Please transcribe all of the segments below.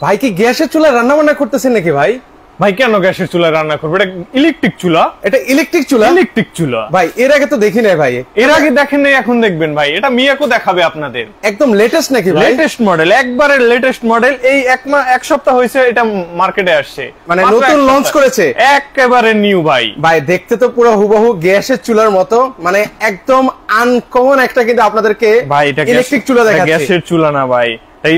ভাই কি গ্যাসের চুলায় রান্না বান্না করতেছেন নাকি ভাই? ভাই কেন গ্যাসের চুলায় রান্না করবো? এটা ইলেকট্রিক চুলা। এটা ইলেকট্রিক চুলা? ইলেকট্রিক চুলা ভাই, এর আগে তো দেখি নাই ভাই। এর আগে দেখেন নাই, এখন দেখবেন ভাই। এটা মিয়াকো দেখাবে আপনাদের। একদম লেটেস্ট নাকি ভাই? লেটেস্ট মডেল, একবারে লেটেস্ট মডেল। এই এক সপ্তাহ হয়েছে এটা মার্কেটে আসছে, মানে নতুন লঞ্চ করেছে, একেবারে নিউ ভাই। ভাই দেখতে তো পুরো হুবহু গ্যাসের চুলার মতো, মানে একদম আনকমন একটা কিন্তু আপনাদেরকে ভাই এটা ইলেকট্রিক চুলা দেখাচ্ছে। গ্যাসের চুলা না ভাই,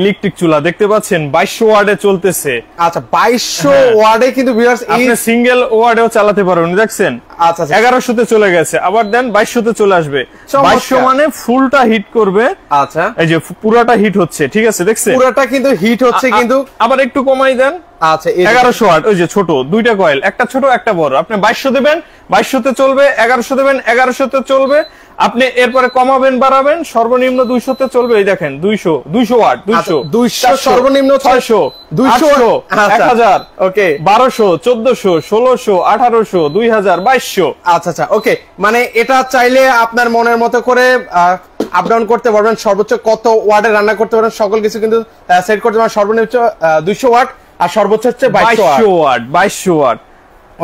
ইলেকট্রিক চুলা। দেখতে পাচ্ছেন 2200 ওয়াটে চলতেছে। আচ্ছা 2200 ওয়াটে কিন্তু ভিউয়ার্স আপনি সিঙ্গেল ওয়াটেও চালাতে পারবেন, দেখছেন? আচ্ছা 1100 তে চলে গেছে, আবার দেন 2200 তে চলে আসবে। 2200 মানে ফুলটা হিট করবে। আচ্ছা, এই যে পুরাটা হিট হচ্ছে, ঠিক আছে? দেখছেন পুরাটা কিন্তু হিট হচ্ছে, কিন্তু আবার একটু কমাই দেন। আচ্ছা 1100 ওয়াট, ওই যে ছোট দুইটা কয়েল, একটা ছোট একটা বড়। আপনি 2200 দেবেন, 2200 তে চলবে। 1100 দেবেন, 1100 তে চলবে। আপনি এরপরে কমাবেন বাড়াবেন, সর্বনিম্ন 200 তে চলবে। এই দেখেন 200 ওয়াট, 200 সর্বনিম্ন, 600, 200, 1000, ওকে, 1200, 1400, 1600, 1800, 2000, 2200। আচ্ছা ওকে, মানে এটা চাইলে আপনার মনের মতো করে আপ ডাউন করতে পারবেন। সর্বোচ্চ কত ওয়াটে রান্না করতে পারবেন সকল কিছু কিন্তু সেট করতে পারবেন। সর্বনিম্ন 200 ওয়াট আর সর্বোচ্চ হচ্ছে 2200 ওয়াট। 2200 ওয়াট।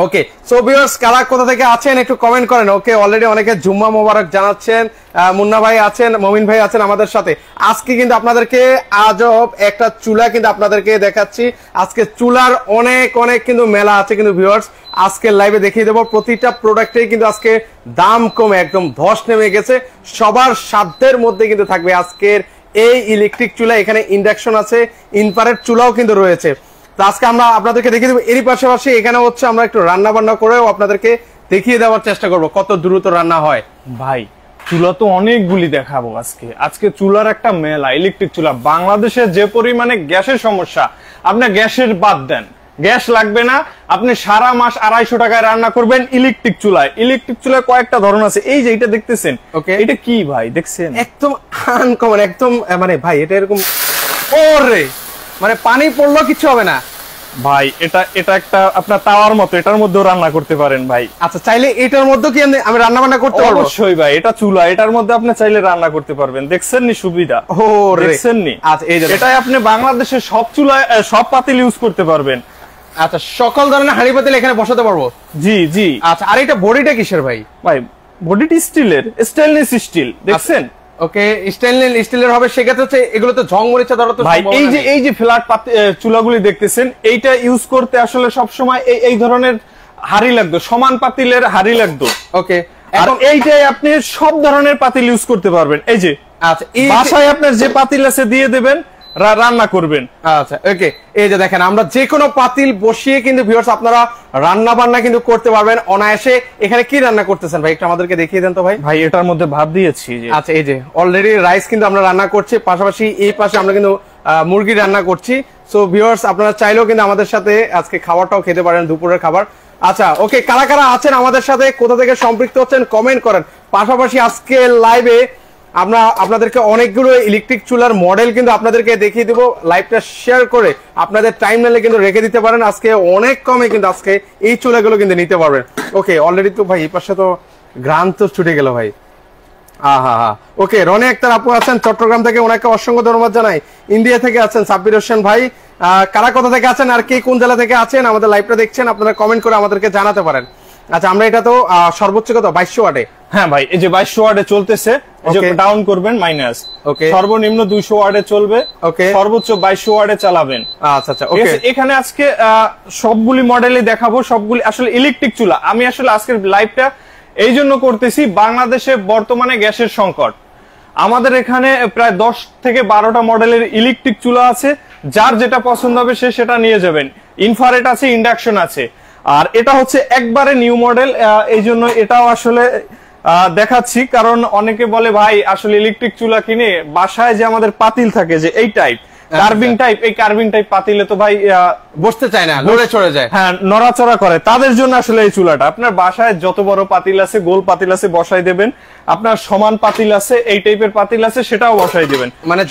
ওকে, সো ভিউয়ার্স, কারা কোথা থেকে আছেন একটু কমেন্ট করেন। ওকে, অলরেডি অনেকে জুম্মা মোবারক জানাচ্ছেন। মুন্না ভাই আছেন, মমিন ভাই আছেন আমাদের সাথে। আজকে কিন্তু আপনাদেরকে আজব একটা চুলা কিন্তু আপনাদেরকে দেখাচ্ছি। আজকে চুলার অনেক কিন্তু মেলা আছে কিন্তু ভিউয়ার্স, আজকে লাইভে দেখিয়ে দেবো। প্রতিটা প্রোডাক্টেই কিন্তু আজকে দাম কমে একদম ধস নেমে গেছে। সবার সাধ্যের মধ্যে কিন্তু থাকবে আজকের এই ইলেকট্রিক চুলা। এখানে ইন্ডাকশন আছে, ইনফ্রারেড চুলাও কিন্তু রয়েছে। তো আজকে আমরা আপনাদেরকে দেখিয়ে দেবো। এরই পাশাপাশি এখানে হচ্ছে আমরা একটু রান্না বান্না করেও আপনাদেরকে দেখিয়ে দেওয়ার চেষ্টা করব কত দ্রুত রান্না হয়। ভাই চুলা তো অনেকগুলি দেখাবো আজকে চুলার একটা মেলা। ইলেকট্রিক চুলা বাংলাদেশে যে পরিমাণে গ্যাসের সমস্যা, আপনি গ্যাসের বাদ দেন, গ্যাস লাগবে না, আপনি সারা মাস 250 টাকায় রান্না করবেন ইলেকট্রিক চুলায়। ইলেকট্রিক চুলায় কয়েকটা ধরন আছে। এই যে এটা দেখতেছেন, ওকে, এটা কি ভাই দেখছেন? একদম আনকমন, একদম মানে ভাই এটা এরকম ওরে, মানে পানি পড়লেও কিছু হবে না ভাই। এটা একটা আপনার তাওয়ার মতো, এটার মধ্যেও রান্না করতে পারেন ভাই। আচ্ছা, চাইলে এটার মধ্যে কি আমি রান্না বান্না করতে পারবো? অবশ্যই ভাই, এটা চুলা, এটার মধ্যে আপনি চাইলে রান্না করতে পারবেন। দেখছেন নি সুবিধা? দেখছেন নি? আচ্ছা, এই যে এটাই আপনি বাংলাদেশের সব চুলায় সব পাতিল ইউজ করতে পারবেন। আচ্ছা, সকল ধরনের হাঁড়ি পাতিল এখানে বসাতে পারবো? জি। আচ্ছা, আর এটা বডিটা কিসের ভাই? ভাই বডিটি স্টিলের, স্টেনলেস স্টিল। দেখছেন? ওকে, স্টেনলেস হবে। সেক্ষেত্রে হচ্ছে এগুলো তো ঝং মরিচা ধরা তো ভাই। এই যে ফ্ল্যাট চুলাগুলি দেখতেছেন, এইটা ইউজ করতে আসলে সব সময় এই ধরনের হাড়ি লাগতো, সমান পাতিলের হাড়ি লাগতো। ওকে, আর এইটাই আপনি সব ধরনের পাতিল ইউজ করতে পারবেন। এই যে আচ্ছা, বাসায় আপনার যে পাতিল আছে দিয়ে দেবেন, রান্না করবেন। আচ্ছা ওকে, এই যে দেখেন আমরা যে কোনো পাতিল বসিয়ে কিন্তু ভিউয়ার্স আপনারা রান্না বান্না কিন্তু করতে পারবেন অনায়াসে। এখানে কি রান্না করতেছেন ভাই একটু আমাদেরকে দেখিয়ে দেন তো ভাই। ভাই এটার মধ্যে ভাত দিয়েছি। আচ্ছা, এই যে অলরেডি রাইস কিন্তু আমরা রান্না করছি, পাশাপাশি এই পাশে আমরা কিন্তু মুরগি রান্না করছি। সো ভিউয়ার্স, আপনারা চাইলেও কিন্তু আমাদের সাথে আজকে খাবারটাও খেতে পারেন, দুপুরের খাবার। আচ্ছা ওকে, কারা আছেন আমাদের সাথে, কোথা থেকে সম্পৃক্ত হচ্ছেন কমেন্ট করেন। পাশাপাশি আজকে লাইভে আমরা আপনাদেরকে অনেকগুলো ইলেকট্রিক চুলার মডেল কিন্তু আপনাদেরকে দেখিয়ে দেবো। লাইভটা শেয়ার করে আপনাদের টাইমলাইনে কিন্তু রেখে দিতে পারেন। আজকে অনেক কমে কিন্তু আজকে এই চুলাগুলো কিন্তু নিতে পারবেন। ওকে, অলরেডি তো ভাই এই পাশে তো গ্রাম তো ছুটে গেল ভাই। ওকে, রনি আক্তার আপু আছেন চট্টগ্রাম থেকে, ওনাকে অসংখ্য ধন্যবাদ জানাই। ইন্ডিয়া থেকে আছেন সাব্বির হোসেন ভাই। কারা কোথা থেকে আছেন আর কে কোন জেলা থেকে আছেন আমাদের লাইভটা দেখছেন, আপনারা কমেন্ট করে আমাদেরকে জানাতে পারেন। আচ্ছা, আমরা এটা তো সর্বোচ্চ কত 2200 ওয়াটে? হ্যাঁ ভাই, এই যে 2200 ওয়াটে চলতেছে, ডাউন করবেন মাইনাস। ওকে, সর্বনিম্ন 200 ওয়াটে চলবে। ওকে, সর্বোচ্চ 2200 ওয়াটে চালাবেন। আচ্ছা ওকে, এখানে আজকে সবগুলি মডেলই দেখাবো, সবগুলি আসলে ইলেকট্রিক চুলা। আমি আসলে আজকের লাইভটা এই জন্য করতেছি, বাংলাদেশে বর্তমানে গ্যাসের সংকট। আমাদের এখানে প্রায় 10 থেকে 12টা মডেলের ইলেকট্রিক চুলা আছে। যার যেটা পছন্দ হবে সে সেটা নিয়ে যাবেন। ইনফ্রারেড আছে, ইন্ডাকশন আছে। আর এটা হচ্ছে একবারে নিউ মডেল, এই জন্য এটাও আসলে দেখাচ্ছি। কারণ অনেকে বলে ভাই আসলে ইলেকট্রিক চুলা কিনে বাসায় যে আমাদের পাতিল থাকে যে এই টাইপ কার্ভিং টাইপ, এই কার্ভিং টাইপ পাতিলে তো ভাই বসতে চায় না, নড়ে চড়ে যায়। হ্যাঁ, নড়াচড়া করে। তাদের জন্য আসলে এই চুলাটা। আপনার বাসায় যত বড় পাতিল আছে, গোল পাতিল আছে, বসাই দেবেন। আপনার সমান পাতিল আছে, এই টাইপের পাতিল আছে, সেটাও বসাই দেবেন। মানে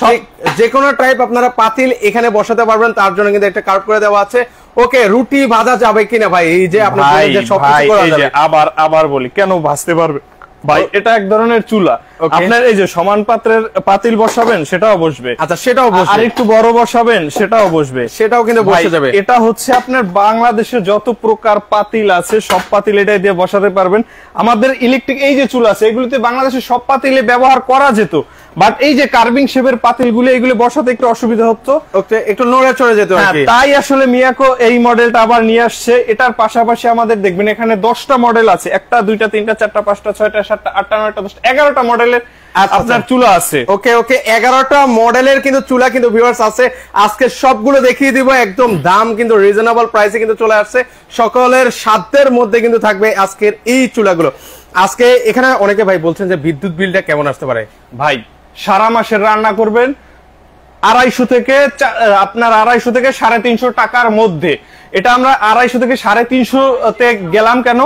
যে কোনো টাইপ আপনারা পাতিল এখানে বসাতে পারবেন। তার জন্য কিন্তু একটা কার্ভ করে দেওয়া আছে। ওকে, রুটি ভাজা যাবে কিনা ভাই? এই যে আপনি সবকিছু করা যাবে। আবার বলি, কেন ভাজতে পারবে? ভাই এটা এক ধরনের চুলা, আপনার এই যে সমান পাত্রের পাতিল বসাবেন সেটাও বসবে, আচ্ছা সেটাও বসবে, আর একটু বড় বসাবেন সেটাও বসবে, সেটাও কিন্তু বসে যাবে। এটা হচ্ছে আপনার বাংলাদেশে যত প্রকার পাতিল আছে সব পাতিল এটাই দিয়ে বসাতে পারবেন। আমাদের ইলেকট্রিক এই যে চুলা আছে এগুলিতে বাংলাদেশে সব পাতিলে ব্যবহার করা যেত, বাট এই যে কার্ভিং শেপের পাতিলগুলো এগুলো বসাতে একটু অসুবিধা হতো, একটু নড়ে চড়ে যেত আর কি। তাই আসলে মিয়াকো এই মডেলটা আবার নিয়ে আসছে। এটার পাশাপাশি আমাদের দেখবেন এখানে 10টা মডেল আছে, 1টা 2টা 3টা 4টা 5টা 6টা 7টা 8টা 9টা 10টা 11টা মডেলের আপনার চুলা আছে। ওকে 11টা মডেলের কিন্তু চুলা কিন্তু ভিউয়ার্স আছে, আজকে সবগুলো দেখিয়ে দিব, একদম দাম কিন্তু রিজনেবল প্রাইসে কিন্তু চলে আসছে, সকলের সাধ্যের মধ্যে কিন্তু থাকবে আজকের এই চুলাগুলো। আজকে এখানে অনেকে ভাই বলছেন যে বিদ্যুৎ বিলটা কেমন আসতে পারে? ভাই সারা মাসের রান্না করবেন 250 থেকে আপনার 250 থেকে 350 টাকার মধ্যে। এটা আমরা 250 থেকে 350 তে গেলাম কেন,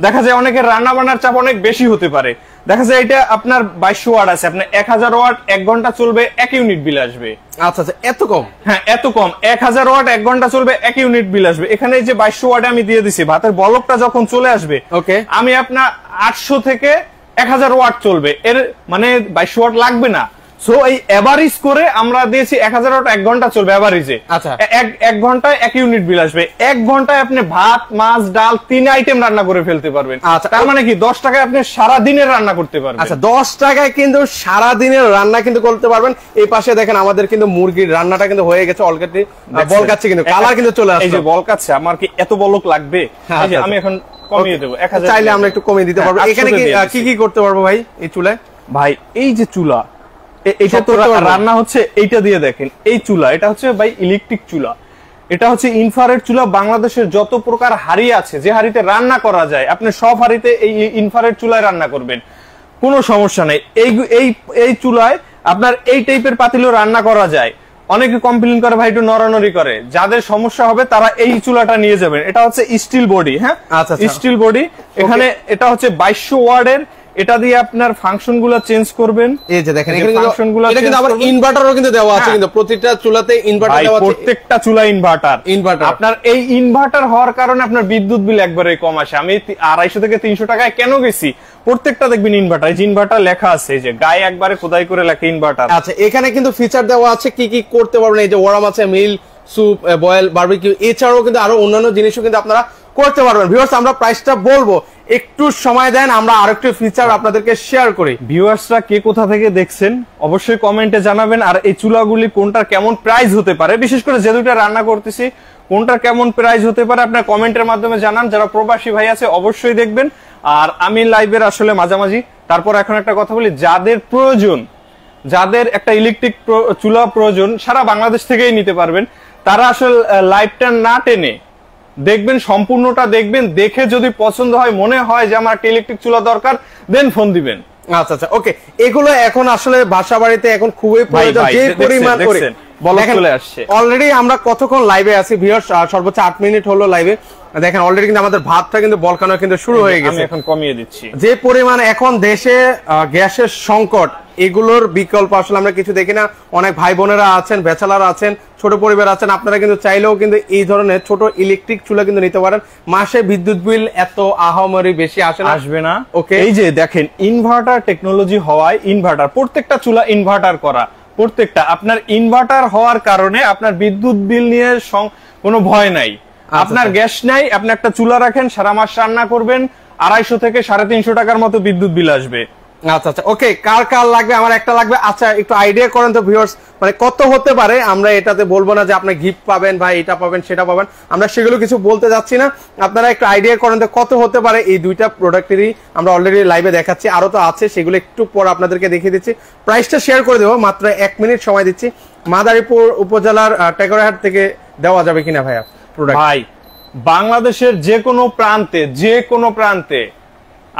দেখা যায় অনেকের রান্না বান্নার চাপ অনেক বেশি হতে পারে, দেখা যায় এটা আপনার 2200 ওয়াট আছে, আপনার 1000 ওয়াট 1 ঘন্টা চলবে 1 ইউনিট বিল আসবে। আচ্ছা আচ্ছা এত কম? হ্যাঁ এত কম, 1000 ওয়াট 1 ঘন্টা চলবে 1 ইউনিট বিল আসবে। এখানে এই যে 2200 ওয়াটে আমি দিয়ে দিছি, ভাতের বলকটা যখন চলে আসবে ওকে আমি আপনার 800 থেকে 1000 ওয়াট চলবে, এর মানে 2200 ওয়াট লাগবে না। সো এই এভারেজ করে আমরা দিয়েছি 1000 ওয়াট 1 ঘন্টা চলবে এভারেজে। আচ্ছা 1 ঘন্টায় 1 ইউনিট বিল আসবে, 1 ঘন্টায় আপনি ভাত মাছ ডাল 3 আইটেম রান্না করে ফেলতে পারবেন। আচ্ছা তার মানে কি 10 টাকায় আপনি সারা দিনের রান্না করতে পারবেন। আচ্ছা 10 টাকায় কিন্তু সারা দিনের রান্না কিন্তু করতে পারবেন। এই পাশে দেখেন আমাদের কিন্তু মুরগির রান্নাটা কিন্তু হয়ে গেছে অলরেডি, বলকাচ্ছে কিন্তু কালার কিন্তু চলে আসছে। এই যে বলকাচ্ছে, আমার কি এত বলক লাগবে? এই যে আমি এখন কমিয়ে দেব 1000, চাইলে আমরা একটু কমিয়ে দিতে পারবো। এখানে কি কি করতে পারবো ভাই এই চুলায়? ভাই এই যে চুলা এটা তো রান্না হচ্ছে এইটা দিয়ে, দেখেন এই চুলা এটা হচ্ছে ভাই ইলেকট্রিক চুলা, এটা হচ্ছে ইনফ্রারেড চুলা। বাংলাদেশের যত প্রকার হাড়ি আছে যে হাড়িতে রান্না করা যায় আপনি সব হাড়িতে এই ইনফ্রারেড চুলায় রান্না করবেন, কোনো সমস্যা নেই। এই চুলায় আপনার এই টাইপের পাতিলও রান্না করা যায়। অনেকে কমপ্লেইন করে ভাই একটু নড়ানড়ি করে, যাদের সমস্যা হবে তারা এই চুলাটা নিয়ে যাবেন। এটা হচ্ছে স্টিল বডি, হ্যাঁ স্টিল বডি। এখানে এটা হচ্ছে 2200 ওয়াটের, এটা দিয়ে আপনার ফাংশন গুলো চেঞ্জ করবেন। এই যে দেখেন এখানে ফাংশনগুলো এটা কিন্তু আবার ইনভার্টারও কিন্তু দেওয়া আছে, কিন্তু প্রতিটা চুলাতে ইনভার্টার দেওয়া আছে, প্রত্যেকটা চুলা ইনভার্টার। আপনার এই ইনভার্টার হওয়ার কারণে আপনার বিদ্যুৎ বিল একবারেই কম আসে। আমি 250 থেকে 300 টাকায় কেন গেছি, প্রত্যেকটা দেখবেন ইনভার্টার, এই যে ইনভার্টার লেখা আছে, এই যে গায়ে একবারে খোদাই করে লেখা ইনভার্টার। আচ্ছা এখানে কিন্তু ফিচার দেওয়া আছে কি কি করতে পারবেন, এই যে ওয়ার্ম আছে, মিল, স্যুপ, বয়েল, বারবিকিউ, এছাড়াও কিন্তু আরো অন্যান্য জিনিসও কিন্তু আপনারা করতে পারবেন। ভিউয়ার্স আমরা প্রাইসটা বলবো, একটু সময় দেন, আমরা আরেকটু ফিচার আপনাদেরকে শেয়ার করি। ভিউয়ার্সরা কে কোথা থেকে দেখছেন অবশ্যই কমেন্টে জানাবেন, আর এই চুলাগুলি কোনটার কেমন প্রাইস হতে পারে, বিশেষ করে যে দুইটা রান্না করতেছি কোনটার কেমন প্রাইস হতে পারে আপনার কমেন্টের মাধ্যমে জানান। যারা প্রবাসী ভাই আছে অবশ্যই দেখবেন, আর আমি লাইভের আসলে মাঝামাঝি। তারপর এখন একটা কথা বলি, যাদের প্রয়োজন, যাদের একটা ইলেকট্রিক চুলা প্রয়োজন সারা বাংলাদেশ থেকেই নিতে পারবেন, তারা আসলে লাইভটা না টেনে দেখবেন, সম্পূর্ণটা দেখবেন, দেখে যদি পছন্দ হয়, মনে হয় যে আমার একটা ইলেকট্রিক চুলা দরকার, দেন ফোন দিবেন। আচ্ছা আচ্ছা ওকে, এগুলো এখন আসলে বাসা বাড়িতে এখন খুবই প্রয়োজন, যে পরিমাণ করে চলে আসছে। অলরেডি আমরা কতক্ষণ লাইভে আছি ভিউয়ার্স, সর্বোচ্চ 8 মিনিট হলো লাইভে। দেখেন অলরেডি কিন্তু আমাদের ভাতটা কিন্তু বলকানো কিন্তু শুরু হয়ে গেছে। আমি এখন কমিয়ে দিচ্ছি। যে পরিমাণ এখন দেশে গ্যাসের সংকট, এগুলোর বিকল্প আসলে আমরা কিছু দেখি না। অনেক ভাই বোনেরা আছেন, ব্যাচেলার আছেন, ছোট পরিবার আছেন, আপনারা কিন্তু চাইলেও কিন্তু এই ধরনের ছোট ইলেকট্রিক চুলা কিন্তু নিতে পারেন। মাসে বিদ্যুৎ বিল এত আহামরি বেশি আসবে না। ওকে এই যে দেখেন ইনভার্টার টেকনোলজি হওয়ায়, ইনভার্টার প্রত্যেকটা চুলা ইনভার্টার করা, প্রত্যেকটা আপনার ইনভার্টার হওয়ার কারণে আপনার বিদ্যুৎ বিল নিয়ে কোনো ভয় নাই। আপনার গ্যাস নাই, আপনি একটা চুলা রাখেন, সারা মাস রান্না করবেন, 250 থেকে 350 টাকার মতো বিদ্যুৎ বিল আসবে। আচ্ছা আচ্ছা ওকে, কার কার লাগবে? আমার একটা লাগবে। আচ্ছা একটু আইডিয়া করেন তো ভিউয়ার্স, মানে কত হতে পারে? আমরা এটাতে বলবো না যে আপনি গিফট পাবেন ভাই, এটা পাবেন সেটা পাবেন, আমরা সেগুলো কিছু বলতে যাচ্ছি না। আপনারা একটু আইডিয়া করেন তো কত হতে পারে এই দুইটা প্রোডাক্টেরই। আমরা অলরেডি লাইভে দেখাচ্ছি, আরো তো আছে, সেগুলো একটু পর আপনাদেরকে দেখিয়ে দিচ্ছি। প্রাইসটা শেয়ার করে দেবো, মাত্র 1 মিনিট সময় দিচ্ছি। মাদারীপুর উপজেলার টেকরাহাট থেকে দেওয়া যাবে কিনা ভাইয়া প্রোডাক্ট? ভাই বাংলাদেশের যে কোনো প্রান্তে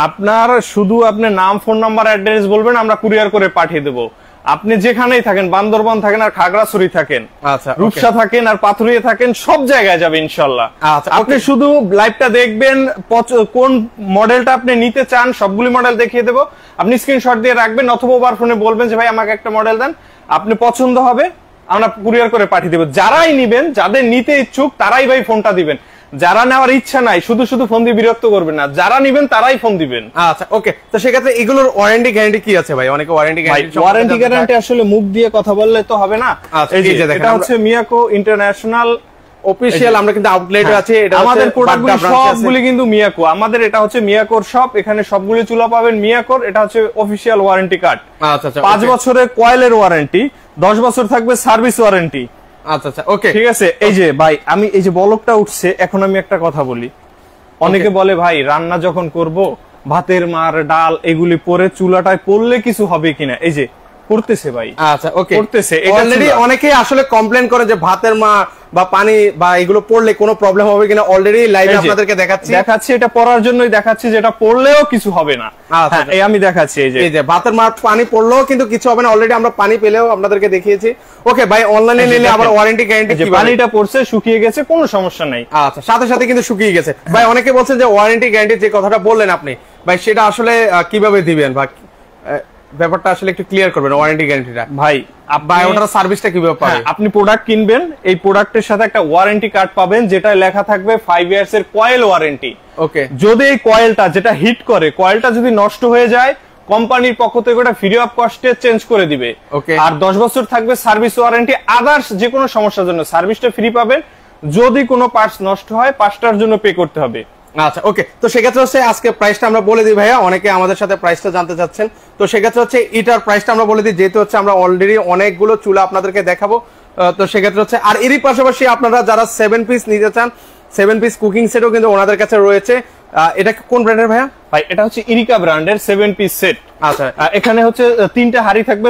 আপনার শুধু আপনি নাম, ফোন নাম্বার, অ্যাড্রেস বলবেন, আমরা কুরিয়ার করে পাঠিয়ে দেবো। আপনি যেখানেই থাকেন, বান্দরবান থাকেন আর খাগড়াছড়ি থাকেন, আচ্ছা রূপসা থাকেন আর পাথুরিয়া থাকেন, সব জায়গায় যাবে ইনশাল্লাহ। আচ্ছা আপনি শুধু লাইভটা দেখবেন, কোন মডেলটা আপনি নিতে চান সবগুলি মডেল দেখিয়ে দেবো। আপনি স্ক্রিনশট দিয়ে রাখবেন, অথবা ওভার ফোনে বলবেন যে ভাই আমাকে একটা মডেল দেন, আপনি পছন্দ হবে আমরা কুরিয়ার করে পাঠিয়ে দেবো। যারাই নিবেন, যাদের নিতে ইচ্ছুক তারাই ভাই ফোনটা দিবেন। যারা নেওয়ার ইচ্ছা নাই শুধু শুধু ফোন দিয়ে বিরক্ত করবেন না, যারা নেবেন তারাই ফোন দিবেন। আচ্ছা ওকে, তো সেক্ষেত্রে এগুলোর ওয়ারেন্টি গ্যারান্টি কি আছে ভাই? অনেকে ওয়ারেন্টি গ্যারান্টি আসলে মুখ দিয়ে কথা বললে তো হবে না। এই যে এটা হচ্ছে মিয়াকো ইন্টারন্যাশনাল অফিশিয়াল, আমরা কিন্তু আউটলেটে আছে, এটা আমাদের প্রোডাক্টগুলো সবগুলি কিন্তু মিয়াকো, আমাদের এটা হচ্ছে মিয়াকোর শপ, এখানে সবগুলি চুলা পাবেন মিয়াকোর। এটা হচ্ছে অফিশিয়াল ওয়ারেন্টি কার্ড। আচ্ছা আচ্ছা, 5 বছরের কয়েলের ওয়ারেন্টি, 10 বছর থাকবে সার্ভিস ওয়ারেন্টি। আচ্ছা আচ্ছা ওকে ঠিক আছে। এই যে ভাই আমি এই যে বলকটা উঠছে, এখন আমি একটা কথা বলি। অনেকে বলে ভাই রান্না যখন করব ভাতের মার ডাল এগুলি পরে চুলাটায় পড়লে কিছু হবে কিনা, এই যে পড়তেছে ভাই। আচ্ছা ওকে, পড়তেছে। অলরেডি অনেকে আসলে কমপ্লেইন করে যে ভাতের মা বা পানি বা এগুলো পড়লে কোনো প্রবলেম হবে কিনা, অলরেডি লাইভে আপনাদেরকে দেখাচ্ছি এটা পড়ার জন্যই দেখাচ্ছি, যেটা পড়লেও কিছু হবে না। হ্যাঁ এই আমি দেখাচ্ছি, এই যে ভাতের মা পানি পড়লেও কিন্তু কিছু হবে না, অলরেডি আমরা পানি পেলেও আপনাদেরকে দেখিয়েছি। ওকে ভাই, অনলাইনে নিলে আবার ওয়ারেন্টি গ্যারান্টি কি? পানিটা পড়ছে শুকিয়ে গেছে কোনো সমস্যা নাই। আচ্ছা, সাথে সাথে কিন্তু শুকিয়ে গেছে। ভাই অনেকে বলছেন যে ওয়ারেন্টি গ্যারান্টি যে কথাটা বললেন আপনি ভাই, সেটা আসলে কিভাবে দিবেন বা ব্যাপারটা আসলে একটু ক্লিয়ার করবেন ওয়ারেন্টি গ্যারান্টিটা ভাই। ওটার সার্ভিসটা কিভাবে পাবেন? আপনি প্রোডাক্ট কিনবেন, এই প্রোডাক্টের সাথে একটা ওয়ারেন্টি কার্ড পাবেন যেটা লেখা থাকবে 5 ইয়ার্স এর কয়েল ওয়ারেন্টি। ওকে, যদি এই কয়েলটা যেটা হিট করে কয়েলটা যদি নষ্ট হয়ে যায়, কোম্পানির পক্ষ থেকে ওটা ফ্রি অফ কস্টে চেঞ্জ করে দিবে। ওকে, আর 10 বছর থাকবে সার্ভিস ওয়ারেন্টি। আদার্স যে কোনো সমস্যার জন্য সার্ভিসটা ফ্রি পাবেন। যদি কোনো পার্টস নষ্ট হয় 5টার জন্য পে করতে হবে। আচ্ছা ওকে, তো সেক্ষেত্রে হচ্ছে আজকে প্রাইসটা আমরা বলে দিই ভাইয়া, অনেকে আমাদের সাথে প্রাইসটা জানতে চাচ্ছেন। তো সেক্ষেত্রে হচ্ছে এটার প্রাইসটা আমরা বলে দিই, যেহেতু হচ্ছে আমরা অলরেডি অনেকগুলো চুলা আপনাদেরকে দেখাবো। তো সেক্ষেত্রে হচ্ছে আর এরই পাশাপাশি আপনারা যারা 7 পিস নিতে চান, 7 পিস কুকিং সেটও কিন্তু ওনাদের কাছে রয়েছে। এটা কোন ব্র্যান্ডের ভাইয়া? ভাই এটা হচ্ছে ইরিকা ব্র্যান্ডের 7 পিস সেট। আচ্ছা, এখানে হচ্ছে 3টা হাড়ি থাকবে,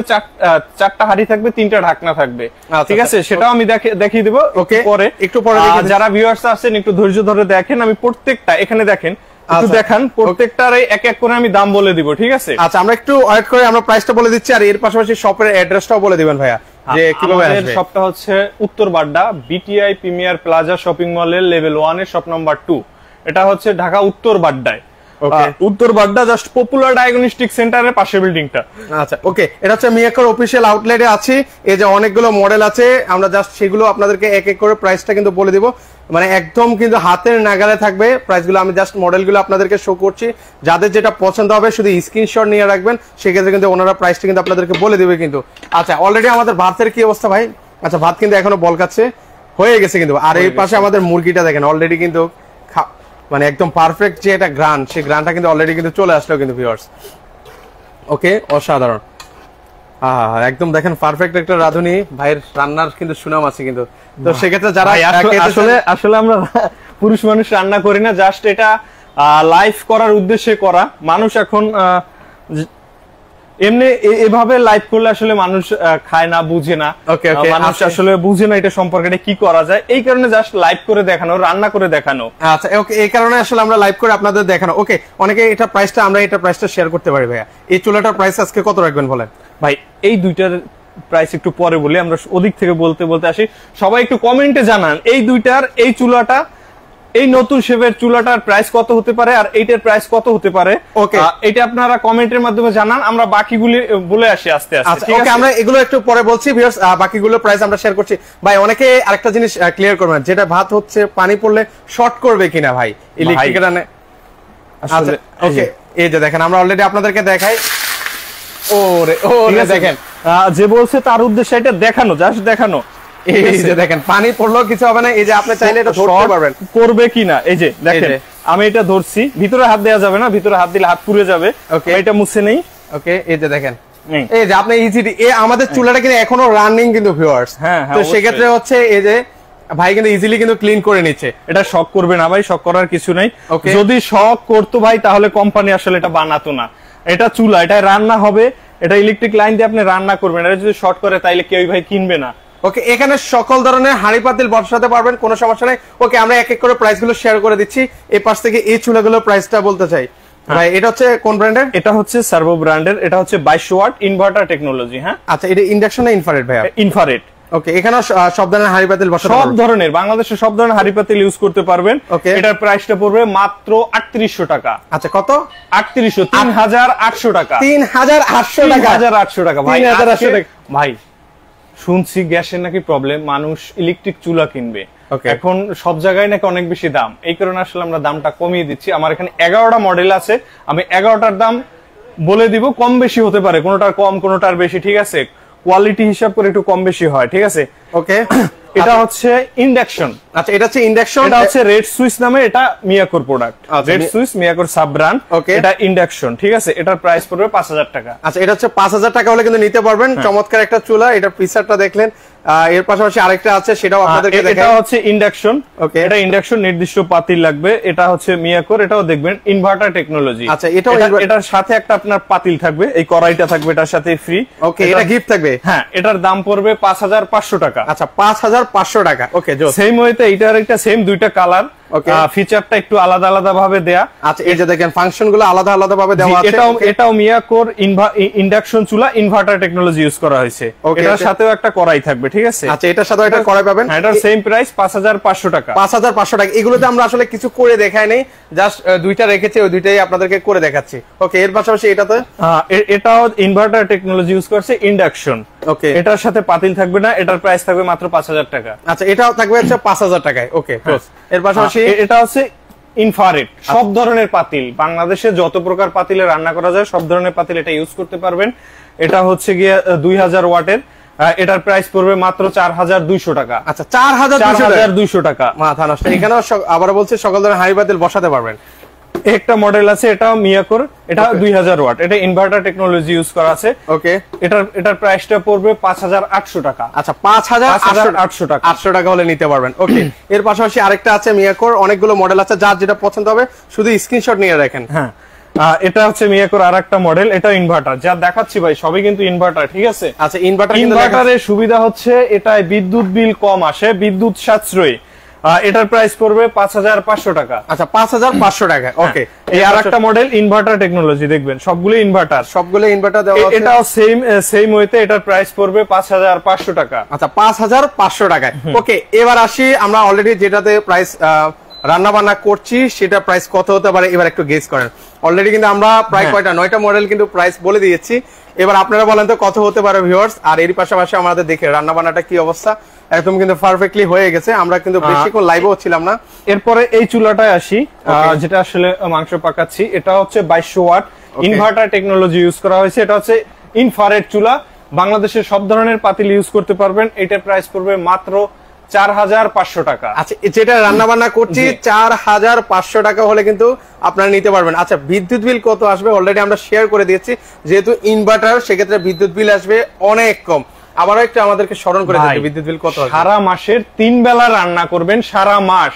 4টা হাড়ি থাকবে, 3টা ঢাকনা থাকবে। ঠিক আছে, সেটাও আমি দেখিয়ে দেবো পরে, একটু পরে। যারা ভিউয়ার্স আছেন একটু ধৈর্য ধরে দেখেন, আমি প্রত্যেকটা এখানে দেখেন, একটু দেখান, প্রত্যেকটার এক এক করে আমি দাম বলে দিব। ঠিক আছে, আচ্ছা আমরা একটু ওয়েট করে আমরা প্রাইসটা বলে দিচ্ছি, আর এর পাশাপাশি শপের অ্যাড্রেসটাও বলে দিবেন ভাইয়া যে কিভাবে আসবে। শপটা হচ্ছে উত্তর Badda BTI premier plaza shopping মলের লেভেল 1 এর শপ নাম্বার 2। এটা হচ্ছে ঢাকা উত্তর বাড্ডায়। উত্তর বাড্ডা জাস্ট পপুলার ডায়াগনস্টিক সেন্টারের পাশের বিল্ডিংটা। আচ্ছা ওকে, এটা হচ্ছে মিয়াকোর অফিশিয়াল আউটলেটে আছি। এই যে অনেকগুলো মডেল আছে, আমরা জাস্ট সেগুলো আপনাদেরকে এক এক করে প্রাইসটা কিন্তু বলে দিব, মানে একদম কিন্তু হাতের নাগালে থাকবে প্রাইসগুলো। আমি জাস্ট মডেলগুলো আপনাদেরকে শো করছি, যাদের যেটা পছন্দ হবে শুধু স্ক্রিনশট নিয়ে রাখবেন, সেক্ষেত্রে কিন্তু ওনারা প্রাইসটা কিন্তু আপনাদেরকে বলে দিবে কিন্তু। আচ্ছা, অলরেডি আমাদের ভাতের কি অবস্থা ভাই? আচ্ছা, ভাত কিন্তু এখনো বলকাচ্ছে, হয়ে গেছে কিন্তু। আর এই পাশে আমাদের মুরগিটা দেখেন, অলরেডি কিন্তু মানে একদম পারফেক্ট যে একটা গ্রান, সেই গ্রানটা কিন্তু অলরেডি কিন্তু চলে আসলো কিন্তু ভিউয়ার্স। ওকে, অসাধারণ। একদম দেখেন পারফেক্ট একটা রাঁধুনি ভাইয়ের রান্নার কিন্তু সুনাম আছে কিন্তু। তো সেক্ষেত্রে যারা আসলে আমরা পুরুষ মানুষ রান্না করি না, জাস্ট এটা লাইভ করার উদ্দেশ্যে করা। মানুষ এখন এমনি এভাবে লাইভ করলে আসলে মানুষ খায় না, বুঝে না, মানুষ আসলে বুঝে না এটা সম্পর্কে কি করা যায়, এই কারণে জাস্ট লাইভ করে দেখানো, রান্না করে দেখানো। আচ্ছা ওকে, এই কারণে আসলে আমরা লাইভ করে আপনাদের দেখানো। ওকে, অনেকে এটা প্রাইসটা আমরা এটা প্রাইসটা শেয়ার করতে পারি ভাইয়া। এই চুলাটার প্রাইস আজকে কত রাখবেন বলেন? ভাই এই দুইটার প্রাইস একটু পরে বলি, আমরা ওদিক থেকে বলতে বলতে আসি। সবাই একটু কমেন্টে জানান এই দুইটার, এই চুলাটা, এই নতুন শেফের চুলাটার প্রাইস কত হতে পারে আর এইটার প্রাইস কত হতে পারে। ওকে, এটা আপনারা কমেন্টের মাধ্যমে জানান, আমরা বাকিগুলি বলে আসি আস্তে আস্তে। ওকে, আমরা এগুলো একটু পরে বলছি ভিউয়ার্স, বাকিগুলো প্রাইস আমরা শেয়ার করছি। ভাই অনেকে আরেকটা জিনিস ক্লিয়ার করবেন, যেটা ভাত হচ্ছে পানি পড়লে শর্ট করবে কিনা ভাই ইলেকট্রিক রানে? আচ্ছা ওকে, এই যে দেখেন আমরা অলরেডি আপনাদেরকে দেখাই। ওরে ওরে দেখেন, যে বলছে তার উদ্দেশ্যে এটা দেখানো, জাস্ট দেখানো। এই যে দেখেন পানি পড়লেও কিছু হবে না। এই যে আপনি চাইলে এটা ধরতে পারবেন, করবে কিনা। এই যে দেখেন আমি এটা ধরছি, ভিতরে হাত দেওয়া যাবে না, ভিতরে হাত দিলে হাত পুড়ে যাবে। ওকে, এটা মুছে নেই। ওকে, এই যে দেখেন, এই যে আপনি ইজিলি, আমাদের চুলাটা কিন্তু এখনো রানিং কিন্তু ভিউয়ার্স। তো সেক্ষেত্রে হচ্ছে এই যে ভাই কিন্তু ইজিলি কিন্তু ক্লিন করে নিচ্ছে। এটা শক করবে না ভাই, শক করার কিছু নাই। যদি শক করতো ভাই তাহলে কোম্পানি আসলে এটা বানাতো না। এটা চুলা, এটা রান্না হবে, এটা ইলেকট্রিক লাইন দিয়ে আপনি রান্না করবেন। এটা যদি শর্ট করে তাইলে কেউ ভাই কিনবে না। ওকে, এখানে সকল ধরনের হাঁড়ি পাতিল বসাতে পারবেন, কোনো সমস্যা নেই। ওকে, আমরা এক এক করে প্রাইস গুলো শেয়ার করে দিচ্ছি। এই পাশ থেকে এই চুলাগুলোর প্রাইসটা বলতে চাই ভাই। এটা হচ্ছে কোন ব্র্যান্ডের? এটা হচ্ছে সার্ভো ব্র্যান্ডের। এটা হচ্ছে 22 ওয়াট ইনভার্টার টেকনোলজি। হ্যাঁ, আচ্ছা, এটা ইন্ডাকশন না ইনফ্রারেড ভাইয়া? ইনফ্রারেড। ওকে, এখানে সব ধরনের হাঁড়ি পাতিল বসাতে পারবেন, সব ধরনের, বাংলাদেশের সব ধরনের হাঁড়ি পাতিল ইউজ করতে পারবেন। ওকে, এটার প্রাইসটা পড়বে মাত্র 3800 টাকা। আচ্ছা, কত? 3800, 3800 টাকা। 3800 টাকা, 3800 টাকা ভাই। 3800 টাকা ভাই শুনছি গ্যাসের নাকি প্রবলেম, মানুষ ইলেকট্রিক চুলা কিনবে। Okay. এখন সব জায়গায় নাকি অনেক বেশি দাম, এই কারণে আসলে আমরা দামটা কমিয়ে দিচ্ছি। আমার এখানে 11টা মডেল আছে, আমি 11টার দাম বলে দিব, কম বেশি হতে পারে, কোনোটার কম কোনোটার বেশি, ঠিক আছে? কোয়ালিটি হিসাব করে একটু কম বেশি হয়, ঠিক আছে? ওকে, এটা হচ্ছে ইন্ডাকশন। আচ্ছা এটা হচ্ছে ইন্ডাকশন, এটা হচ্ছে রেড সুইচ নামে, এটা মিয়াকোর প্রোডাক্ট। আচ্ছা, রেড সুইচ মিয়াকোর সাব ব্র্যান্ড। Okay. এটা ইন্ডাকশন, ঠিক আছে? এটার প্রাইস পড়বে 5000 টাকা। আচ্ছা এটা হচ্ছে 5000 টাকা হলে কিন্তু নিতে পারবেন। চমৎকার একটা চুলা, এটা ফিচারটা দেখলেন। এর পাশাপাশি আরেকটা আছে, সেটাও আপনাদেরকে এটা দেখাই। হচ্ছে ইন্ডাকশন। Okay. এটা ইন্ডাকশন, নির্দিষ্ট পাতিল লাগবে। এটা হচ্ছে মিয়াকোর, এটাও দেখবেন ইনভার্টার টেকনোলজি। আচ্ছা, এটাও এটার সাথে একটা আপনার পাতিল থাকবে, এই কড়াইটা থাকবে এটার সাথে ফ্রি। ওকে, এটা গিফট থাকবে। হ্যাঁ, এটার দাম পড়বে 5500 টাকা। আচ্ছা 5500 টাকা। ওকে, জোস। সেম ওয়েতে এটার একটা সেম দুইটা কালার, Okay. ফিচারটা একটু আলাদা আলাদা ভাবে দেয়া। আচ্ছা এই যে দেখেন ফাংশন গুলো আলাদা আলাদা ভাবে দেওয়া আছে। এটাও মিয়াকোর ইন্ডাকশন চুলা, ইনভার্টার টেকনোলজি ইউজ করা হয়েছে। Okay, এটার সাথেও একটা কড়াই থাকবে, ঠিক আছে? আচ্ছা এটার সাথে এটা করাই পাবেন। এটার সেম প্রাইস 5500 টাকা। 5500 টাকা। এগুলোতে আমরা আসলে কিছু করে দেখাই নাই, জাস্ট দুইটা রেখেছি, ওই দুইটাই আপনাদেরকে করে দেখাচ্ছি। ওকে, এর পাশাপাশি এটাতে এটাও ইনভার্টার টেকনোলজি ইউজ করছে, ইন্ডাকশন। ওকে, এটার সাথে পাতিল থাকবে না, এটার প্রাইস থাকবে মাত্র 5000 টাকা। আচ্ছা এটাও থাকবে হচ্ছে 5000 টাকায়। ওকে, এর পাশাপাশি এটা হচ্ছে ইনফ্রারেড, সব ধরনের পাতিল, বাংলাদেশে যত প্রকার পাতিলে রান্না করা যায় সব ধরনের পাতিল এটা ইউজ করতে পারবেন। এটা হচ্ছে গিয়ে 2000 ওয়াটের, এটার প্রাইস পড়বে মাত্র 4200 টাকা। আচ্ছা 4200 টাকা। মাথা নষ্ট। এখানেও আবার বলছে সকল ধরনের হাঁড়ি পাতিল বসাতে পারবেন। একটা মডেল আছে, এটা মিয়াকোর, এটা 2000 ওয়াট, এটা ইনভার্টার টেকনোলজি ইউজ করা আছে। ওকে, এটার প্রাইসটা পড়বে 5800 টাকা। আচ্ছা 5800 টাকা। 800 টাকা হলে নিতে পারবেন। ওকে, এর পাশাপাশি আরেকটা আছে মিয়াকোর, অনেকগুলো মডেল আছে, যার যেটা পছন্দ হবে শুধু স্ক্রিনশট নিয়ে রাখেন। হ্যাঁ, এটা হচ্ছে মিয়াকোর আরেকটা মডেল, এটা ইনভার্টার, যা দেখাচ্ছি ভাই সবই কিন্তু ইনভার্টার, ঠিক আছে? আচ্ছা ইনভার্টারের সুবিধা হচ্ছে এটায় বিদ্যুৎ বিল কম আসে, বিদ্যুৎ সাশ্রয়ী। এটার প্রাইস পড়বে 5500 টাকা। আচ্ছা 5500 টাকা। ওকে, এই আরেকটা মডেল ইনভার্টার টেকনোলজি, দেখবেন সবগুলো ইনভার্টার, সবগুলো ইনভার্টার দেওয়া আছে। এটাও সেম ওয়েতে, এটার প্রাইস পড়বে 5500 টাকা। আচ্ছা 5500 টাকায়। ওকে, এবার আসি আমরা অলরেডি যেটাতে প্রাইস রান্না বান্না করছি সেটা প্রাইস কত হতে পারে এবার একটু গেস করেন। অলরেডি কিন্তু আমরা প্রায় কয়টা 9টা মডেল কিন্তু প্রাইস বলে দিয়েছি। এবার আপনারা বলেন তো কত হতে পারে ভিউয়ার্স। আর এর পাশাপাশি আমাদের দেখে রান্না বান্নাটা কি অবস্থা, একদম কিন্তু পারফেক্টলি হয়ে গেছে। আমরা কিন্তু বেশিক্ষণ লাইভও ছিলাম না। এরপরে এই চুলাটায় আসি, যেটা আসলে মাংস পাকাচ্ছি। এটা হচ্ছে 2200 ওয়াট, ইনভার্টার টেকনোলজি ইউজ করা হয়েছে। এটা হচ্ছে ইনফ্রারেড চুলা, বাংলাদেশের সব ধরনের পাতিল ইউজ করতে পারবেন। এটার প্রাইস পড়বে মাত্র 4500 টাকা। আচ্ছা যেটা রান্না বান্না করছি 4500 টাকা হলে কিন্তু আপনারা নিতে পারবেন। আচ্ছা বিদ্যুৎ বিল কত আসবে অলরেডি আমরা শেয়ার করে দিয়েছি, যেহেতু ইনভার্টার সেক্ষেত্রে বিদ্যুৎ বিল আসবে অনেক কম। আবারও একটু আমাদেরকে স্মরণ করে দিতে, বিদ্যুৎ বিল কত আসবে? সারা মাসের 3 বেলা রান্না করবেন, সারা মাস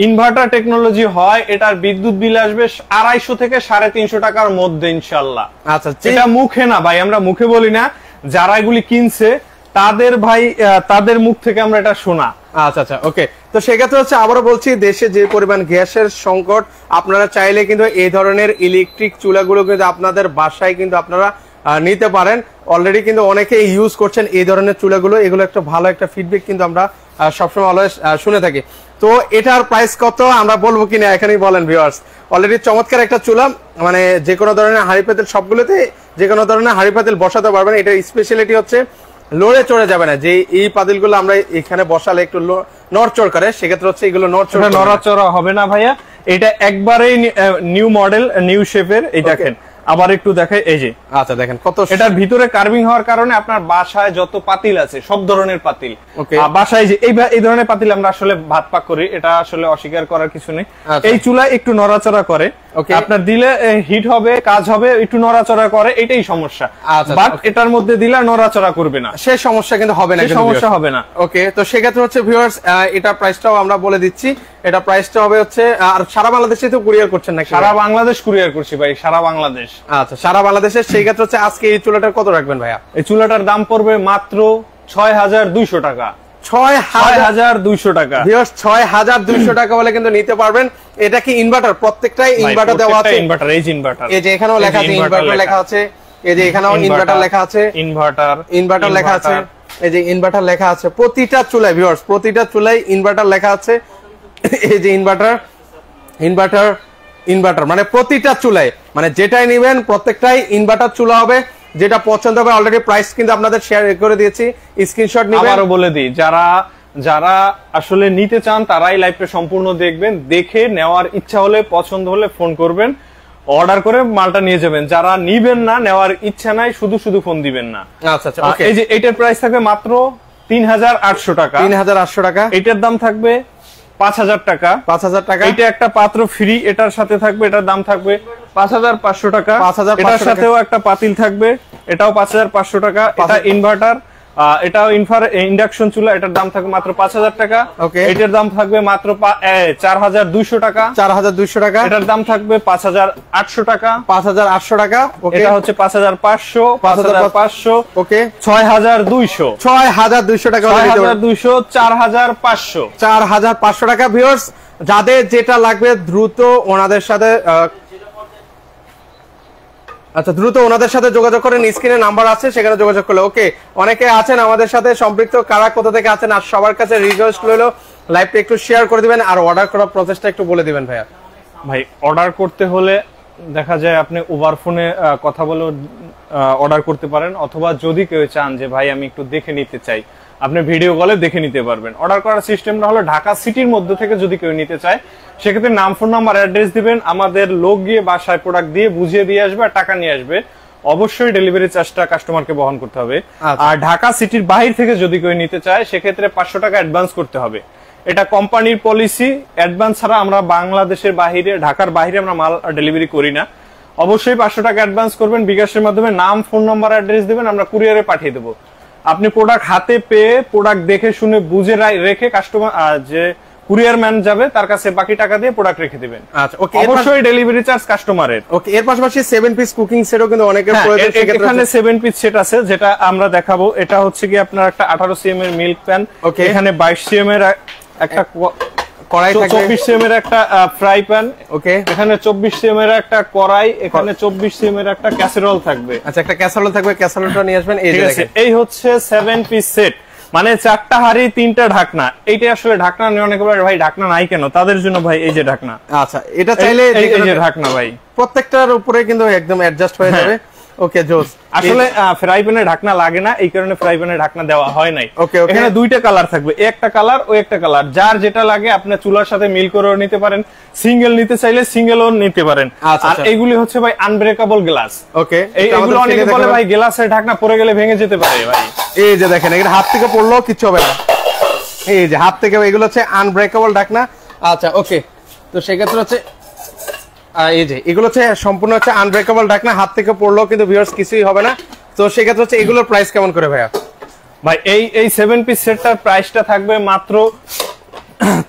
ইনভার্টার টেকনোলজি হয়, এটার বিদ্যুৎ বিল আসবে 250 থেকে 350 টাকার মধ্যে ইনশাআল্লাহ। আচ্ছা এটা মুখে না ভাই, আমরা মুখে বলি না, যারা এগুলি কিনছে তাদের ভাই, তাদের মুখ থেকে আমরা এটা শোনা। আচ্ছা আচ্ছা ওকে, তো সেক্ষেত্রে হচ্ছে আবারও বলছি, দেশে যে পরিমাণ গ্যাসের সংকট, আপনারা চাইলে কিন্তু এই ধরনের ইলেকট্রিক চুলাগুলো কিন্তু আপনাদের বাসায় কিন্তু আপনারা নিতে পারেন। অলরেডি কিন্তু অনেকে ইউজ করছেন এই ধরনের চুলাগুলো, এগুলো একটা ভালো একটা ফিডব্যাক কিন্তু আমরা সবসময় অলওয়েজ শুনে থাকি। তো এটার প্রাইস কত আমরা বলবো কিনা এখানেই বলেন ভিউয়ার্স। অলরেডি চমৎকার একটা চুলা, মানে যে কোনো ধরনের হাঁড়ি পাতিল, সবগুলোতে যে কোনো ধরনের হাঁড়ি পাতিল বসাতে পারবেন। এটার স্পেশালিটি হচ্ছে লড়ে চড়ে যাবে না, যে এই পাতিলগুলো আমরা এখানে বসালে একটু নড়চড় করে, সেক্ষেত্রে হচ্ছে এগুলো নড়াচড়া হবে না ভাইয়া। এটা একবারেই নিউ মডেল, নিউ শেপের। এই দেখেন, আবার একটু দেখাই, এই যে আচ্ছা দেখেন কত, এটার ভিতরে কার্ভিং হওয়ার কারণে আপনার বাসায় যত পাতিল আছে সব ধরনের পাতিল, বাসায় যে এই ধরনের পাতিল আমরা আসলে ভাত পাক করি, এটা আসলে অস্বীকার করার কিছু নেই। এই চুলায় একটু নড়াচড়া করে, আপনার দিলে হিট হবে, কাজ হবে, একটু নড়াচড়া করে, এটাই সমস্যা। বাট এটার মধ্যে দিলে নড়াচড়া করবে না, সে সমস্যা কিন্তু হবে না, সমস্যা হবে না। ওকে, তো সেক্ষেত্রে হচ্ছে ভিউয়ার্স এটা প্রাইসটাও আমরা বলে দিচ্ছি। এটা প্রাইসটা হবে হচ্ছে, আর সারা বাংলাদেশে তো কুরিয়ার করছেন নাকি? সারা বাংলাদেশ কুরিয়ার করছি ভাই, সারা বাংলাদেশ। আচ্ছা সারা বাংলাদেশে। সেই ক্ষেত্রে হচ্ছে আজকে এই চুলাটার কত রাখবেন ভাইয়া? এই চুলাটার দাম পড়বে মাত্র 6200 টাকা। 6200 টাকা 6200 টাকা বলে কিন্তু নিতে পারবেন। এটা কি ইনভার্টার? প্রত্যেকটাই ইনভার্টার দেওয়া আছে। ইনভার্টার, এই যে ইনভার্টার, এই যে এখানেও লেখা আছে ইনভার্টার লেখা আছে, এই যে এখানেও ইনভার্টার লেখা আছে, ইনভার্টার লেখা আছে, এই যে ইনভার্টার লেখা আছে প্রতিটা চুলায় ভিউয়ার্স, প্রতিটা চুলায় ইনভার্টার লেখা আছে। এই যে ইনভার্টার মানে প্রতিটা চুলায়, মানে যেটাই নেবেন প্রত্যেকটাই ইনভার্টার চুলা হবে। যেটা পছন্দ হবে অলরেডি প্রাইস কিন্তু আপনাদের শেয়ার করে দিয়েছি, স্ক্রিনশট নেবেন। আবারও বলে দিই, যারা আসলে নিতে চান তারাই লাইভটা সম্পূর্ণ দেখবেন, দেখে নেওয়ার ইচ্ছা হলে পছন্দ হলে ফোন করবেন, অর্ডার করে মালটা নিয়ে যাবেন। যারা নিবেন না, নেওয়ার ইচ্ছা নাই, শুধু ফোন দিবেন না। আচ্ছা আচ্ছা ওকে। এই যে এটার প্রাইস থাকবে মাত্র 3800 টাকা। 3800 টাকা। এটার দাম থাকবে 5000 টাকা। 5000 টাকা। এটা একটা পাত্র ফ্রি এটার সাথে থাকবে, এটার দাম থাকবে 5500 টাকা। 5500 এটার সাথেও একটা পাতিল থাকবে, এটাও 5500 টাকা। এটা ইনভার্টার, এটাও ইন্ডাকশন চুলা, এটার দাম থাকবে মাত্র 5000 টাকা। এটার দাম থাকবে মাত্র 4200 টাকা। 4200 টাকা। এটার দাম থাকবে 5800 টাকা। 5800 টাকা। ওকে। এটা হচ্ছে 5500, 5500। ওকে। 6200, 6200 টাকা। 6200, 4500, 4500 টাকা। ভিউয়ার্স যাদের যেটা লাগবে দ্রুত ওনাদের সাথে দ্রুত ওনাদের সাথে যোগাযোগ করেন, স্ক্রিনে নাম্বার আছে সেখানে যোগাযোগ করলে। ওকে, অনেকে আছেন আমাদের সাথে সম্পৃক্ত, কারা কোথা থেকে আছেন, আর সবার কাছে রিকোয়েস্ট রইলো লাইভটা একটু শেয়ার করে দিবেন আর অর্ডার করার প্রসেসটা একটু বলে দিবেন ভাইয়া। ভাই অর্ডার করতে হলে দেখা যায় আপনি ওভার ফোনে কথা বলে অর্ডার করতে পারেন, অথবা যদি কেউ চান যে ভাই আমি একটু দেখে নিতে চাই, আপনি ভিডিও কলে দেখে নিতে পারবেন। অর্ডার করার সিস্টেমটা হলো ঢাকা সিটির মধ্যে থেকে যদি কেউ নিতে চায় সেক্ষেত্রে নাম, ফোন নাম্বার, অ্যাড্রেস দিবেন, আমাদের লোক গিয়ে বাসায় প্রোডাক্ট দিয়ে বুঝিয়ে দিয়ে আসবে আর টাকা নিয়ে আসবে। অবশ্যই ডেলিভারি চার্জটা কাস্টমারকে বহন করতে হবে। আর ঢাকা সিটির বাহির থেকে যদি কেউ নিতে চায় সেক্ষেত্রে 500 টাকা অ্যাডভান্স করতে হবে। এটা কোম্পানির পলিসি, অ্যাডভান্স ছাড়া আমরা বাংলাদেশের বাহিরে, ঢাকার বাহিরে আমরা মাল ডেলিভারি করি না। অবশ্যই 500 টাকা অ্যাডভান্স করবেন, বিকাশের মাধ্যমে নাম, ফোন নাম্বার, অ্যাড্রেস দিবেন, আমরা কুরিয়ারে পাঠিয়ে দেবো। আপনি প্রোডাক্ট হাতে পেয়ে প্রোডাক্ট দেখে শুনে বুঝে রেখে কাস্টমার যে কুরিয়ার ম্যান যাবে তার কাছে বাকি টাকা দিয়ে প্রোডাক্ট রেখে দিবেন। আচ্ছা ওকে। অবশ্যই ডেলিভারি চার্জ কাস্টমারের। ওকে, এর পাশাপাশি 7 পিস কুকিং সেটও কিন্তু অনেকের প্রয়োজন। এখানে 7 পিস সেট আছে যেটা আমরা দেখাবো। এটা হচ্ছে কি আপনার একটা 18 সিএম এর মিল্ক প্যান, এখানে 22 সিএম এর একটা কড়াই থাকবে, 24 সিএম এর একটা ফ্রাই প্যান, ওকে, এখানে 24 সিএম এর একটা কড়াই, এখানে 24 সিএম এর একটা ক্যাসেরোল থাকবে। আচ্ছা, একটা ক্যাসেরোল থাকবে, ক্যাসেরোলটা নিয়ে আসবেন। এই যে দেখেন, এই হচ্ছে 7 পিস সেট, মানে 4টা হাঁড়ি 3টা ঢাকনা। এইটা আসলে ঢাকনা নিয়ে অনেকে বলে ভাই ঢাকনা নাই কেন, তাদের জন্য ভাই এই যে ঢাকনা। আচ্ছা, এটা চাইলে এই যে ঢাকনা ভাই প্রত্যেকটার উপরে কিন্তু একদম অ্যাডজাস্ট হয়ে যাবে। ওকে জোস। আসলে ফ্রাই প্যানে ঢাকনা লাগে না, এই কারণে ফ্রাই প্যানে ঢাকনা দেওয়া হয় নাই। এখানে 2টা কালার থাকবে, একটা কালার ও একটা কালার, যার যেটা লাগে আপনি চুলার সাথে মিল করেও নিতে পারেন, সিঙ্গেল নিতে চাইলে সিঙ্গেলও নিতে পারেন। আর এইগুলি হচ্ছে ভাই আনব্রেকেবল গ্লাস। ওকে, এইগুলো অনেকে বলে ভাই গ্লাসের ঢাকনা পড়ে গেলে ভেঙে যেতে পারে ভাই। এই যে দেখেন, এটা হাত থেকে পড়লেও কিছু হবে না। এই যে হাত থেকে, এগুলো হচ্ছে আনব্রেকেবল ঢাকনা। আচ্ছা ওকে, তো সেক্ষেত্রে হচ্ছে এই যে এগুলো হচ্ছে সম্পূর্ণ হচ্ছে আনব্রেকেবল ঢাকনা, হাত থেকে পড়লেও কিন্তু ভিউয়ার্স কিছুই হবে না। তো সেক্ষেত্রে হচ্ছে এগুলোর প্রাইস কেমন করে ভাইয়া? ভাই এই 7 পিস সেটটার প্রাইসটা থাকবে মাত্র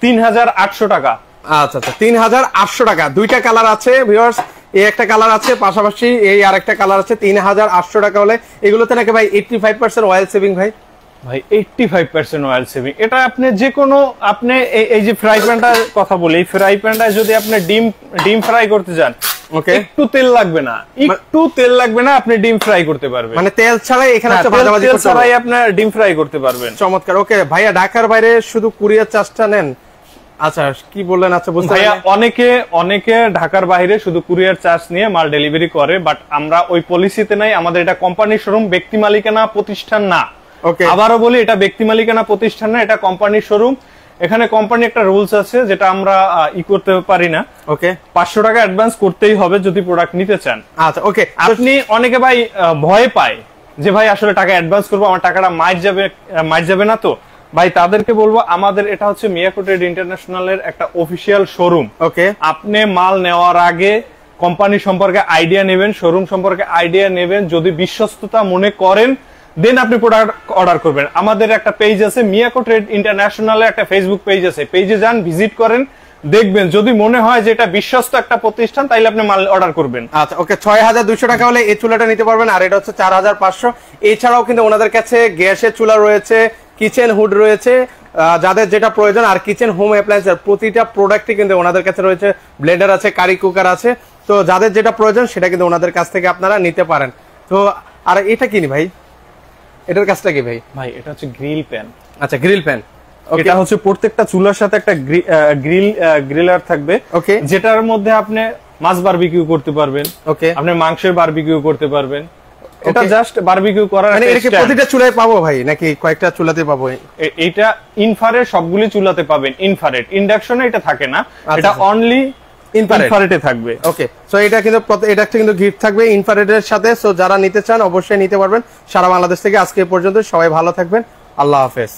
3800 টাকা। আচ্ছা আচ্ছা, 3800 টাকা। 2টা কালার আছে ভিউয়ার্স, এই একটা কালার আছে, পাশাপাশি এই আরেকটা কালার আছে। 3800 টাকা হলে এগুলোতে নাকি ভাই 85% অয়েল সেভিং ভাই? ভাই 85% অয়েল সেভিং। এটা আপনি যে কোনো, আপনি এই যে ফ্রাই প্যানটার কথা বলি, এই ফ্রাই প্যানটা যদি আপনি ডিম ফ্রাই করতে যান, ওকে, একটু তেল লাগবে না, আপনি ডিম ফ্রাই করতে পারবেন। মানে তেল ছাড়াই এখানে তেল ছাড়াই আপনি ডিম ফ্রাই করতে পারবেন। চমৎকার। ওকে ভাইয়া, ঢাকার বাইরে শুধু কুরিয়ার চার্জটা নেন? আচ্ছা, কি বললেন? আচ্ছা বুঝতে পারলাম। অনেকে ঢাকার বাইরে শুধু কুরিয়ার চার্জ নিয়ে মাল ডেলিভারি করে, বাট আমরা ওই পলিসিতে নাই। আমাদের এটা কোম্পানির শোরুম, ব্যক্তি মালিকানা প্রতিষ্ঠান না। আবারও বলি, এটা ব্যক্তি মালিকানা প্রতিষ্ঠান না, এটা কোম্পানির শোরুম। এখানে কোম্পানি একটা রুলস আছে যেটা আমরা করতে পারি না। ওকে, 500 টাকা অ্যাডভান্স করতেই হবে যদি প্রোডাক্ট নিতে চান। আচ্ছা ওকে। আপনি অনেকে ভাই ভয় পায় যে ভাই আসলে টাকা অ্যাডভান্স করবো, আমার টাকাটা মাইর যাবে না, তো ভাই তাদেরকে বলবো আমাদের এটা হচ্ছে মিয়াকো ট্রেড ইন্টারন্যাশনালের একটা অফিসিয়াল শোরুম। ওকে, আপনি মাল নেওয়ার আগে কোম্পানি সম্পর্কে আইডিয়া নেবেন, শোরুম সম্পর্কে আইডিয়া নেবেন, যদি বিশ্বস্ততা মনে করেন দেন আপনি প্রোডাক্ট অর্ডার করবেন। আমাদের একটা পেজ আছে, মিয়াকো ট্রেড ইন্টারন্যাশনালের একটা ফেসবুক পেজ আছে, পেজে যান, ভিজিট করেন, দেখবেন যদি মনে হয় যে এটা বিশ্বস্ত একটা প্রতিষ্ঠান তাইলে আপনি মাল অর্ডার করবেন। আচ্ছা ওকে, 6200 টাকা হলে এই চুলাটা নিতে পারবেন, আর এটা হচ্ছে 4500। এছাড়াও কিন্তু ওনাদের কাছে গ্যাসের চুলা রয়েছে, কিচেন হুড রয়েছে, যাদের যেটা প্রয়োজন, আর কিচেন হোম অ্যাপ্লায়েন্সের প্রতিটা প্রোডাক্টই কিন্তু ওনাদের কাছে রয়েছে। ব্লেন্ডার আছে, কারি কুকার আছে, তো যাদের যেটা প্রয়োজন সেটা কিন্তু ওনাদের কাছ থেকে আপনারা নিতে পারেন। তো আর এটা কি ভাই, এটার কাজটা কি ভাই? ভাই এটা হচ্ছে গ্রিল প্যান। আচ্ছা, গ্রিল প্যান। এটা হচ্ছে প্রত্যেকটা চুলার সাথে একটা গ্রিলার থাকবে, ওকে, যেটার মধ্যে আপনি মাছ বারবিকিউ করতে পারবেন, ওকে, আপনি মাংসের বারবিকিউ করতে পারবেন। এটা জাস্ট বারবিকিউ করার মানে এটা কি প্রতিটা চুলায় পাবো ভাই নাকি কয়েকটা চুলাতে পাবো? এটা ইনফ্রারেড সবগুলি চুলাতে পাবেন, ইনফ্রারেড। ইন্ডাকশনে এটা থাকে না, এটা অনলি ইনফ্রারেডে থাকবে। ওকে, সো এটা কিন্তু গিফট থাকবে ইনফ্রারেডের সাথে। সো যারা নিতে চান অবশ্যই নিতে পারবেন সারা বাংলাদেশ থেকে। আজকে পর্যন্ত সবাই ভালো থাকবেন, আল্লাহ হাফেজ।